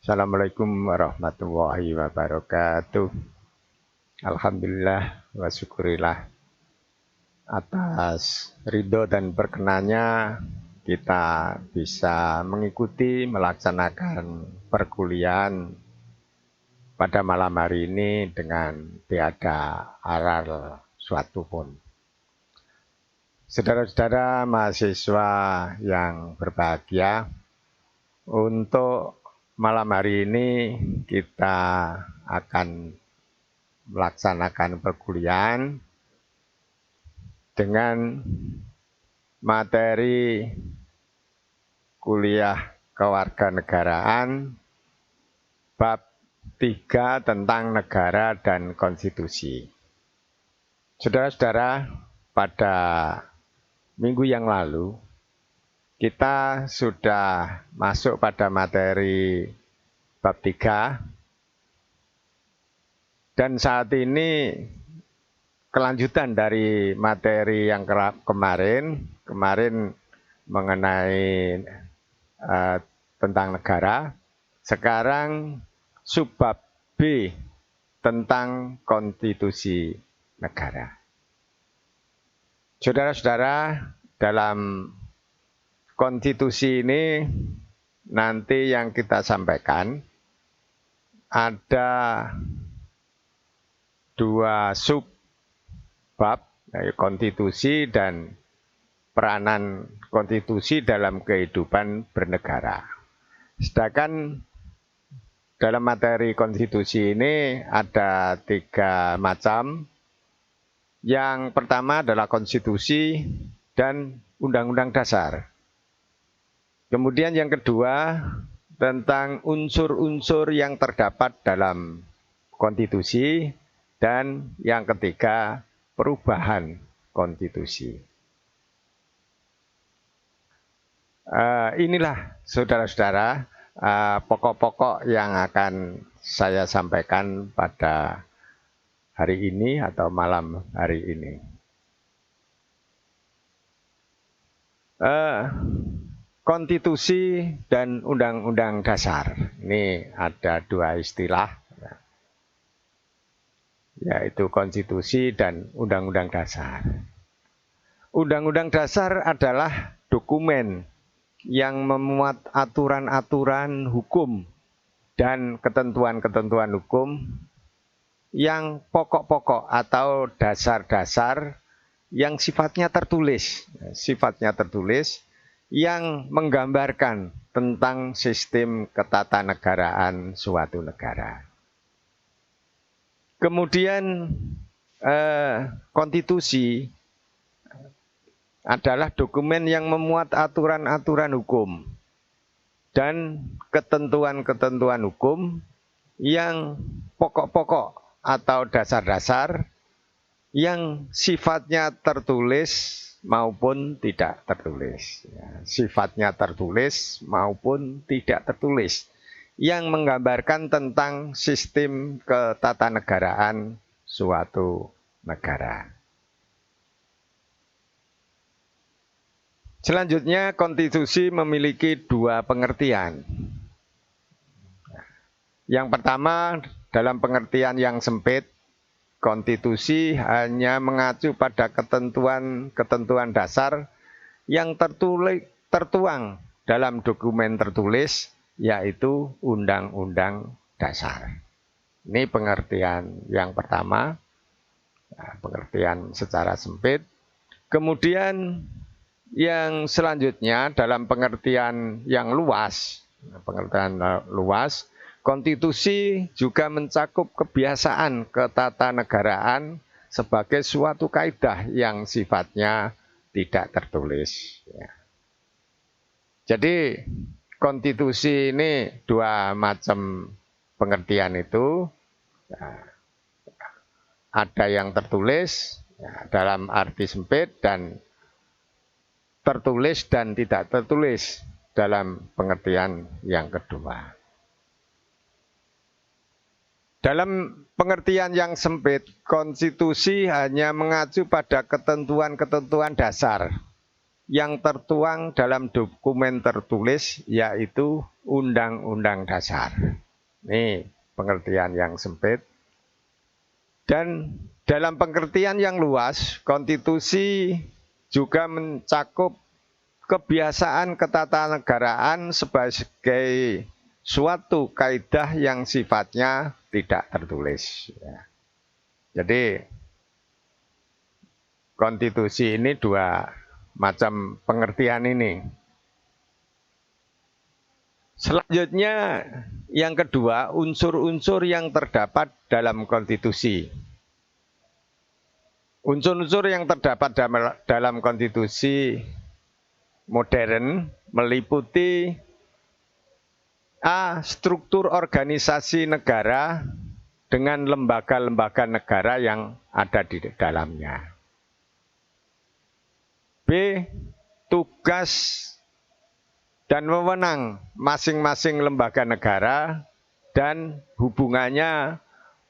Assalamualaikum warahmatullahi wabarakatuh. Alhamdulillah wa syukurillah atas ridho dan berkenannya kita bisa mengikuti melaksanakan perkuliahan pada malam hari ini dengan tiada aral suatu pun. Saudara-saudara mahasiswa yang berbahagia, untuk malam hari ini kita akan melaksanakan perkuliahan dengan materi kuliah kewarganegaraan bab 3 tentang negara dan konstitusi. Saudara-saudara, pada minggu yang lalu kita sudah masuk pada materi bab 3 dan saat ini kelanjutan dari materi yang kemarin mengenai tentang negara, sekarang subbab B tentang konstitusi negara. Saudara-saudara, dalam konstitusi ini nanti yang kita sampaikan ada 2 subbab, yaitu konstitusi dan peranan konstitusi dalam kehidupan bernegara. Sedangkan dalam materi konstitusi ini ada 3 macam. Yang pertama adalah konstitusi dan undang-undang dasar. Kemudian yang kedua tentang unsur-unsur yang terdapat dalam konstitusi, dan yang ketiga perubahan konstitusi. Inilah saudara-saudara pokok-pokok yang akan saya sampaikan pada hari ini atau malam hari ini. Konstitusi dan undang-undang dasar. Ini ada 2 istilah, yaitu konstitusi dan undang-undang dasar. Undang-undang dasar adalah dokumen yang memuat aturan-aturan hukum dan ketentuan-ketentuan hukum yang pokok-pokok atau dasar-dasar yang sifatnya tertulis yang menggambarkan tentang sistem ketatanegaraan suatu negara. Kemudian konstitusi adalah dokumen yang memuat aturan-aturan hukum dan ketentuan-ketentuan hukum yang pokok-pokok atau dasar-dasar yang sifatnya tertulis maupun tidak tertulis. Sifatnya tertulis maupun tidak tertulis, yang menggambarkan tentang sistem ketatanegaraan suatu negara. Selanjutnya, konstitusi memiliki 2 pengertian. Yang pertama, dalam pengertian yang sempit, konstitusi hanya mengacu pada ketentuan dasar yang tertuang dalam dokumen tertulis, yaitu undang-undang dasar. Ini pengertian yang pertama, pengertian secara sempit. Kemudian yang selanjutnya dalam pengertian yang luas, konstitusi juga mencakup kebiasaan ketatanegaraan sebagai suatu kaidah yang sifatnya tidak tertulis. Jadi konstitusi ini 2 macam pengertian itu. Ada yang tertulis dalam arti sempit dan tertulis dan tidak tertulis dalam pengertian yang kedua. Dalam pengertian yang sempit, konstitusi hanya mengacu pada ketentuan-ketentuan dasar yang tertuang dalam dokumen tertulis, yaitu Undang-Undang Dasar. Ini pengertian yang sempit. Dan dalam pengertian yang luas, konstitusi juga mencakup kebiasaan ketatanegaraan sebagai suatu kaidah yang sifatnya tidak tertulis. Jadi konstitusi ini dua macam pengertian ini. Selanjutnya yang kedua, unsur-unsur yang terdapat dalam konstitusi. Unsur-unsur yang terdapat dalam konstitusi modern meliputi A. Struktur organisasi negara dengan lembaga-lembaga negara yang ada di dalamnya. B. Tugas dan wewenang masing-masing lembaga negara dan hubungannya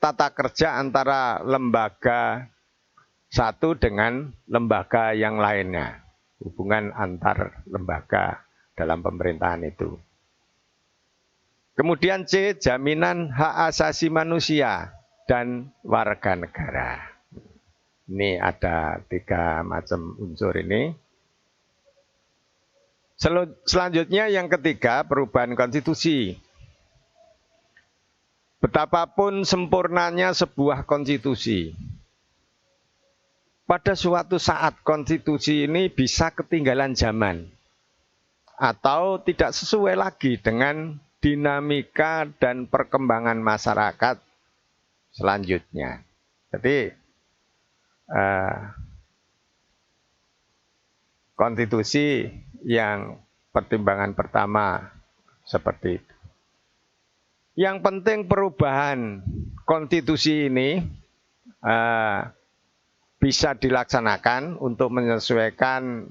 tata kerja antara lembaga satu dengan lembaga yang lainnya. Hubungan antar lembaga dalam pemerintahan itu. Kemudian C. Jaminan hak asasi manusia dan warga negara. Ini ada 3 macam unsur ini. Selanjutnya yang ketiga, perubahan konstitusi. Betapapun sempurnanya sebuah konstitusi, pada suatu saat konstitusi ini bisa ketinggalan zaman atau tidak sesuai lagi dengan dinamika dan perkembangan masyarakat selanjutnya. Jadi konstitusi yang pertimbangan pertama seperti itu. Yang penting perubahan konstitusi ini bisa dilaksanakan untuk menyesuaikan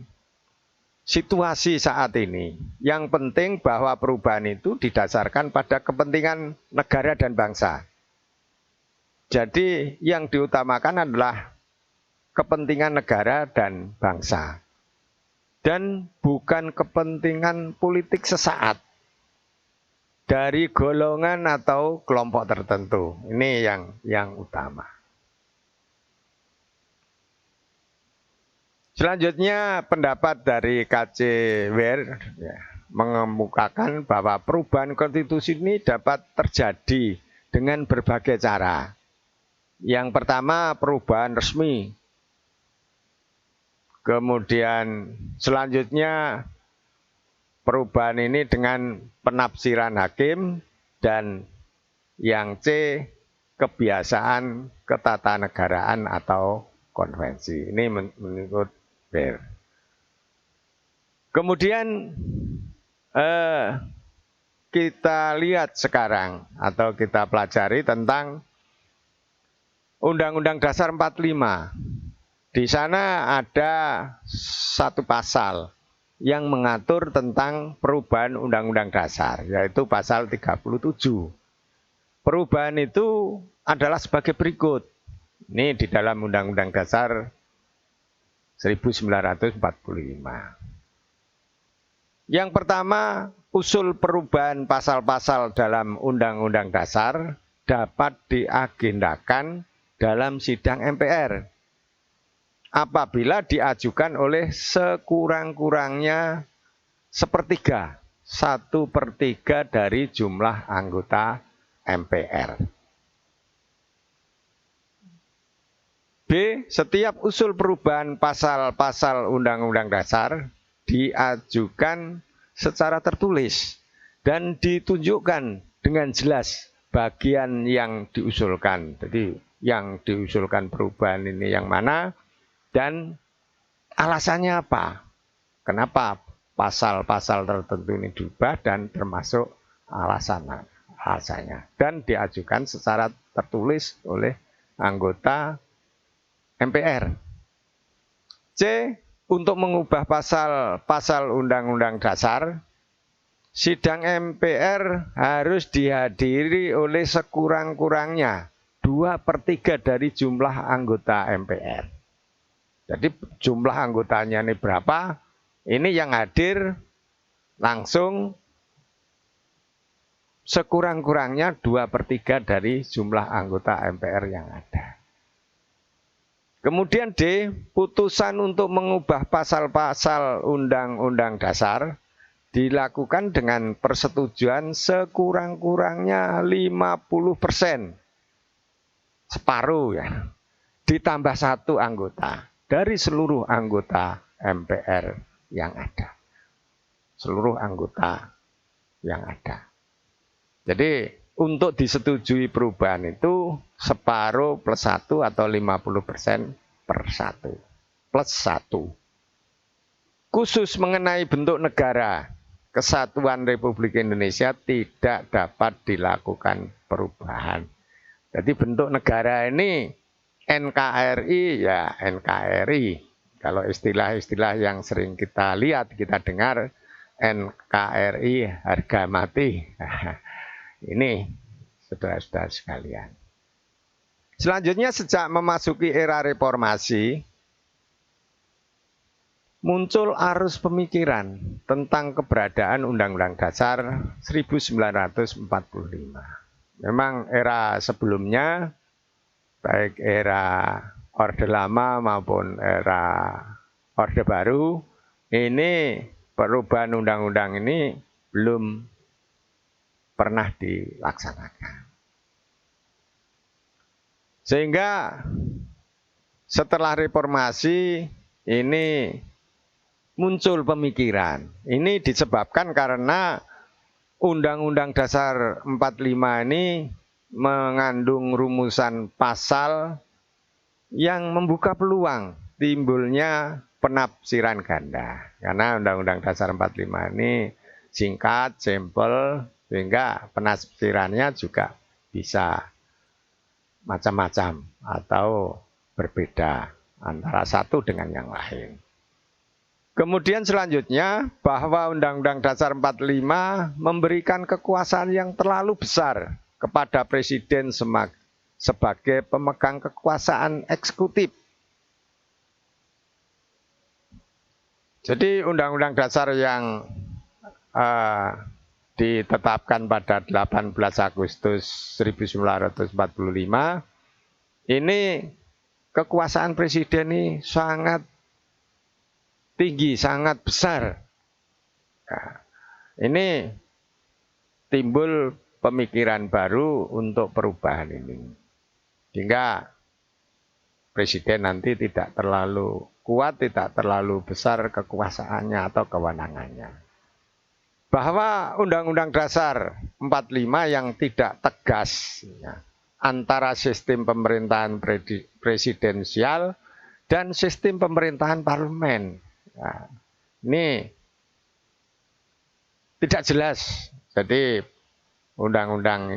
situasi saat ini. Yang penting bahwa perubahan itu didasarkan pada kepentingan negara dan bangsa. Jadi yang diutamakan adalah kepentingan negara dan bangsa. Dan bukan kepentingan politik sesaat dari golongan atau kelompok tertentu. Ini yang utama. Selanjutnya pendapat dari KC Weir mengemukakan bahwa perubahan konstitusi ini dapat terjadi dengan berbagai cara. Yang pertama perubahan resmi. Kemudian selanjutnya perubahan ini dengan penafsiran hakim dan yang C kebiasaan ketatanegaraan atau konvensi. Ini menurut Weir. Kemudian kita lihat sekarang atau kita pelajari tentang Undang-Undang Dasar 45. Di sana ada satu pasal yang mengatur tentang perubahan Undang-Undang Dasar, yaitu pasal 37. Perubahan itu adalah sebagai berikut. Ini di dalam Undang-Undang Dasar 1945. Yang pertama, usul perubahan pasal-pasal dalam Undang-Undang Dasar dapat diagendakan dalam sidang MPR apabila diajukan oleh sekurang-kurangnya 1/3 dari jumlah anggota MPR. B. Setiap usul perubahan pasal-pasal Undang-Undang Dasar diajukan secara tertulis dan ditunjukkan dengan jelas bagian yang diusulkan. Jadi yang diusulkan perubahan ini yang mana dan alasannya apa? Kenapa pasal-pasal tertentu ini diubah dan termasuk alasannya. Dan diajukan secara tertulis oleh anggota MPR. C. Untuk mengubah pasal-pasal Undang-Undang Dasar, sidang MPR harus dihadiri oleh sekurang-kurangnya 2/3 dari jumlah anggota MPR. Jadi jumlah anggotanya ini berapa? Ini yang hadir langsung sekurang-kurangnya 2/3 dari jumlah anggota MPR yang ada. Kemudian D, putusan untuk mengubah pasal-pasal Undang-Undang Dasar dilakukan dengan persetujuan sekurang-kurangnya 50%. Separuh ya. Ditambah 1 anggota dari seluruh anggota MPR yang ada. Seluruh anggota yang ada. Jadi untuk disetujui perubahan itu separuh plus 1 atau 50% per 1. Plus 1. Khusus mengenai bentuk negara, Kesatuan Republik Indonesia tidak dapat dilakukan perubahan. Jadi bentuk negara ini NKRI ya NKRI. Kalau istilah-istilah yang sering kita lihat, kita dengar NKRI harga mati. Ini saudara-saudara sekalian. Selanjutnya sejak memasuki era reformasi, muncul arus pemikiran tentang keberadaan Undang-Undang Dasar 1945. Memang era sebelumnya, baik era Orde Lama maupun era Orde Baru, ini perubahan undang-undang ini belum pernah dilaksanakan. Sehingga setelah reformasi ini muncul pemikiran. Ini disebabkan karena Undang-Undang Dasar 45 ini mengandung rumusan pasal yang membuka peluang timbulnya penafsiran ganda. Karena Undang-Undang Dasar 45 ini singkat, simpel, sehingga penafsirannya juga bisa macam-macam atau berbeda antara satu dengan yang lain. Kemudian selanjutnya bahwa Undang-Undang Dasar 45 memberikan kekuasaan yang terlalu besar kepada Presiden sebagai pemegang kekuasaan eksekutif. Jadi Undang-Undang Dasar yang ditetapkan pada 18 Agustus 1945 ini kekuasaan Presiden ini sangat tinggi, sangat besar. Nah, ini timbul pemikiran baru untuk perubahan ini. Sehingga Presiden nanti tidak terlalu kuat, tidak terlalu besar kekuasaannya atau kewenangannya. Bahwa Undang-Undang Dasar 45 yang tidak tegas ya, antara sistem pemerintahan presidensial dan sistem pemerintahan parlemen. Nah, ini tidak jelas. Jadi undang-undang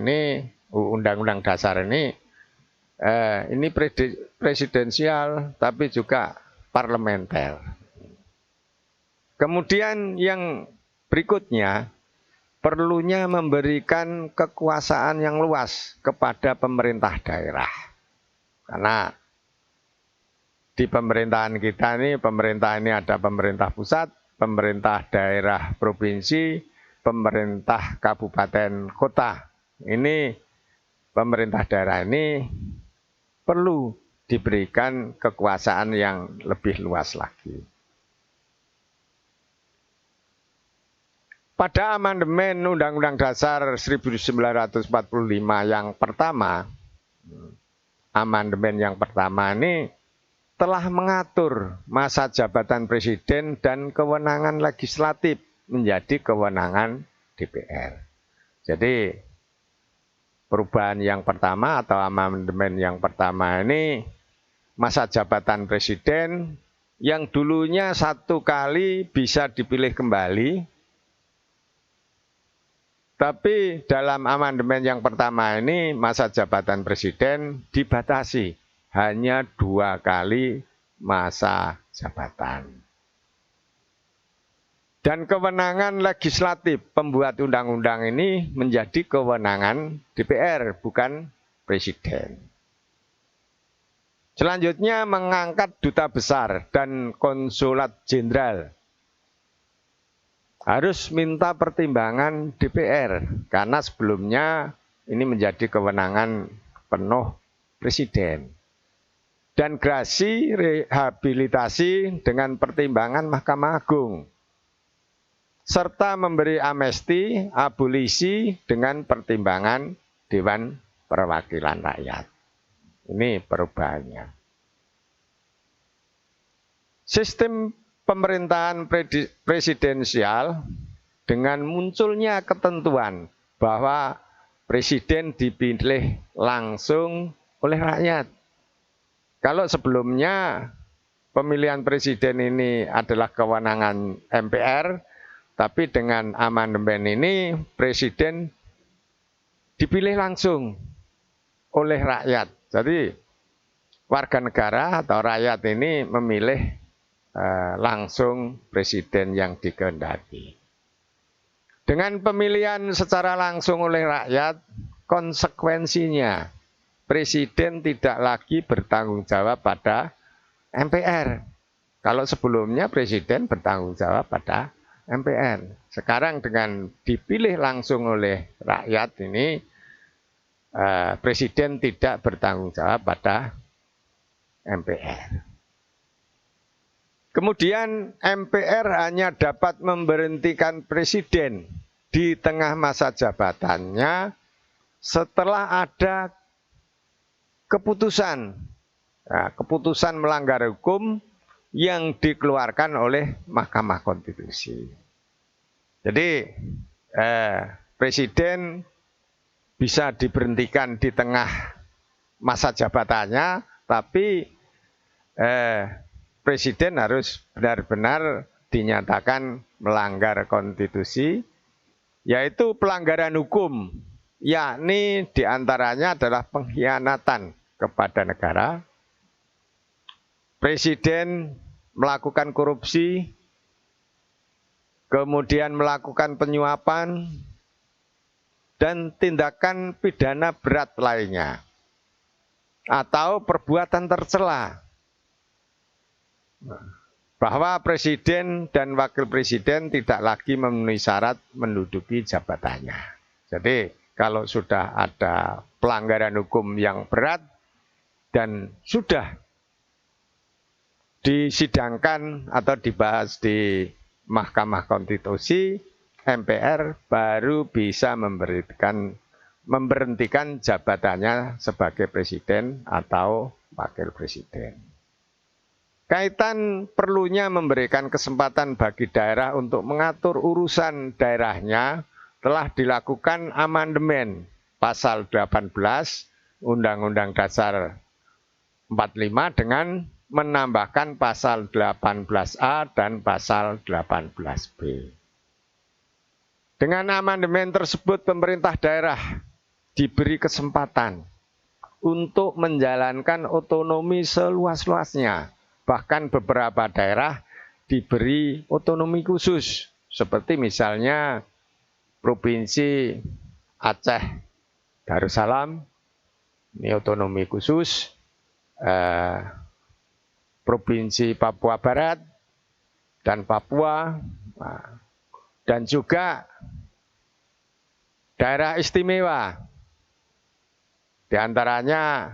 dasar ini presidensial tapi juga parlementer. Kemudian yang berikutnya, perlunya memberikan kekuasaan yang luas kepada pemerintah daerah. Karena di pemerintahan kita ini, pemerintah ini ada pemerintah pusat, pemerintah daerah provinsi, pemerintah kabupaten kota. Ini pemerintah daerah ini perlu diberikan kekuasaan yang lebih luas lagi. Pada amandemen Undang-Undang Dasar 1945 yang pertama, amandemen yang pertama ini telah mengatur masa jabatan presiden dan kewenangan legislatif menjadi kewenangan DPR. Jadi perubahan yang pertama atau amandemen yang pertama ini masa jabatan presiden yang dulunya 1 kali bisa dipilih kembali, tapi dalam amandemen yang pertama ini masa jabatan presiden dibatasi hanya 2 kali masa jabatan. Dan kewenangan legislatif pembuat undang-undang ini menjadi kewenangan DPR, bukan presiden. Selanjutnya mengangkat duta besar dan konsulat jenderal. harus minta pertimbangan DPR karena sebelumnya ini menjadi kewenangan penuh Presiden. Dan gerasi rehabilitasi dengan pertimbangan Mahkamah Agung. Serta memberi amnesti, abolisi dengan pertimbangan Dewan Perwakilan Rakyat. Ini perubahannya. Sistem pemerintahan presidensial dengan munculnya ketentuan bahwa presiden dipilih langsung oleh rakyat. Kalau sebelumnya pemilihan presiden ini adalah kewenangan MPR, tapi dengan amandemen ini presiden dipilih langsung oleh rakyat. Jadi warga negara atau rakyat ini memilih langsung presiden yang dikehendaki. Dengan pemilihan secara langsung oleh rakyat, konsekuensinya presiden tidak lagi bertanggung jawab pada MPR. Kalau sebelumnya presiden bertanggung jawab pada MPR. Sekarang dengan dipilih langsung oleh rakyat ini, presiden tidak bertanggung jawab pada MPR. Kemudian MPR hanya dapat memberhentikan presiden di tengah masa jabatannya setelah ada keputusan, keputusan melanggar hukum yang dikeluarkan oleh Mahkamah Konstitusi. Jadi presiden bisa diberhentikan di tengah masa jabatannya, tapi presiden harus benar-benar dinyatakan melanggar konstitusi, yaitu pelanggaran hukum, yakni diantaranya adalah pengkhianatan kepada negara, presiden melakukan korupsi, kemudian melakukan penyuapan, dan tindakan pidana berat lainnya, atau perbuatan tercela. Bahwa presiden dan wakil presiden tidak lagi memenuhi syarat menduduki jabatannya. Jadi kalau sudah ada pelanggaran hukum yang berat dan sudah disidangkan atau dibahas di Mahkamah Konstitusi, MPR baru bisa memberhentikan jabatannya sebagai presiden atau wakil presiden. Kaitan perlunya memberikan kesempatan bagi daerah untuk mengatur urusan daerahnya telah dilakukan amandemen pasal 18 Undang-Undang Dasar 45 dengan menambahkan pasal 18A dan pasal 18B. Dengan amandemen tersebut pemerintah daerah diberi kesempatan untuk menjalankan otonomi seluas-luasnya. Bahkan beberapa daerah diberi otonomi khusus, seperti misalnya Provinsi Aceh Darussalam, ini otonomi khusus, Provinsi Papua Barat dan Papua, dan juga daerah istimewa, di antaranya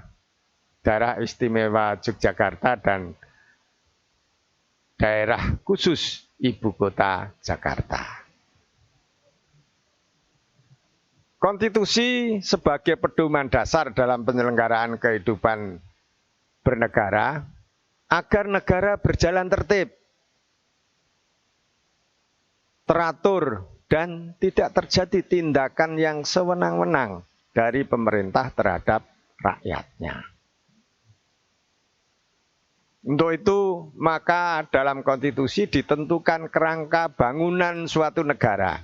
daerah istimewa Yogyakarta dan daerah khusus Ibu Kota Jakarta. Konstitusi sebagai pedoman dasar dalam penyelenggaraan kehidupan bernegara agar negara berjalan tertib, teratur, dan tidak terjadi tindakan yang sewenang-wenang dari pemerintah terhadap rakyatnya. Untuk itu, maka dalam konstitusi ditentukan kerangka bangunan suatu negara,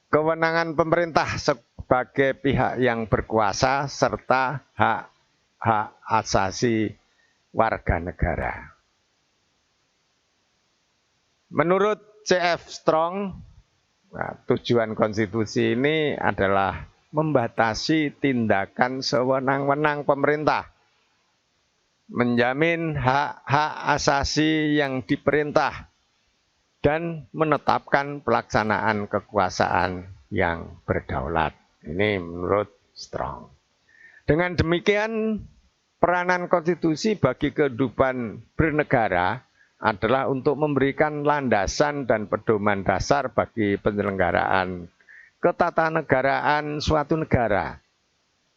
kewenangan pemerintah sebagai pihak yang berkuasa, serta hak-hak asasi warga negara. Menurut C.F. Strong, tujuan konstitusi ini adalah membatasi tindakan sewenang-wenang pemerintah, menjamin hak-hak asasi yang diperintah, dan menetapkan pelaksanaan kekuasaan yang berdaulat. Ini menurut Strong. Dengan demikian, peranan konstitusi bagi kehidupan bernegara adalah untuk memberikan landasan dan pedoman dasar bagi penyelenggaraan ketatanegaraan suatu negara,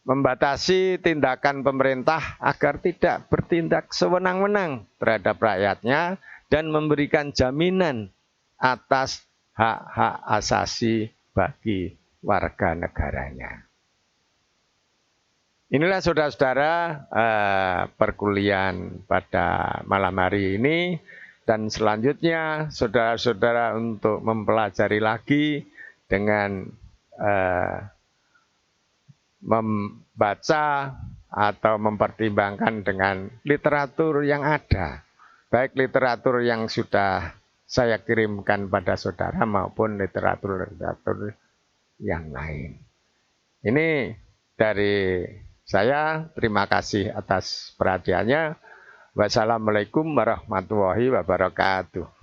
membatasi tindakan pemerintah agar tidak bertindak sewenang-wenang terhadap rakyatnya, dan memberikan jaminan atas hak-hak asasi bagi warga negaranya. Inilah saudara-saudara perkuliahan pada malam hari ini, dan selanjutnya saudara-saudara untuk mempelajari lagi dengan membaca atau mempertimbangkan dengan literatur yang ada, baik literatur yang sudah saya kirimkan pada saudara maupun literatur-literatur yang lain. Ini dari saya, terima kasih atas perhatiannya. Wassalamualaikum warahmatullahi wabarakatuh.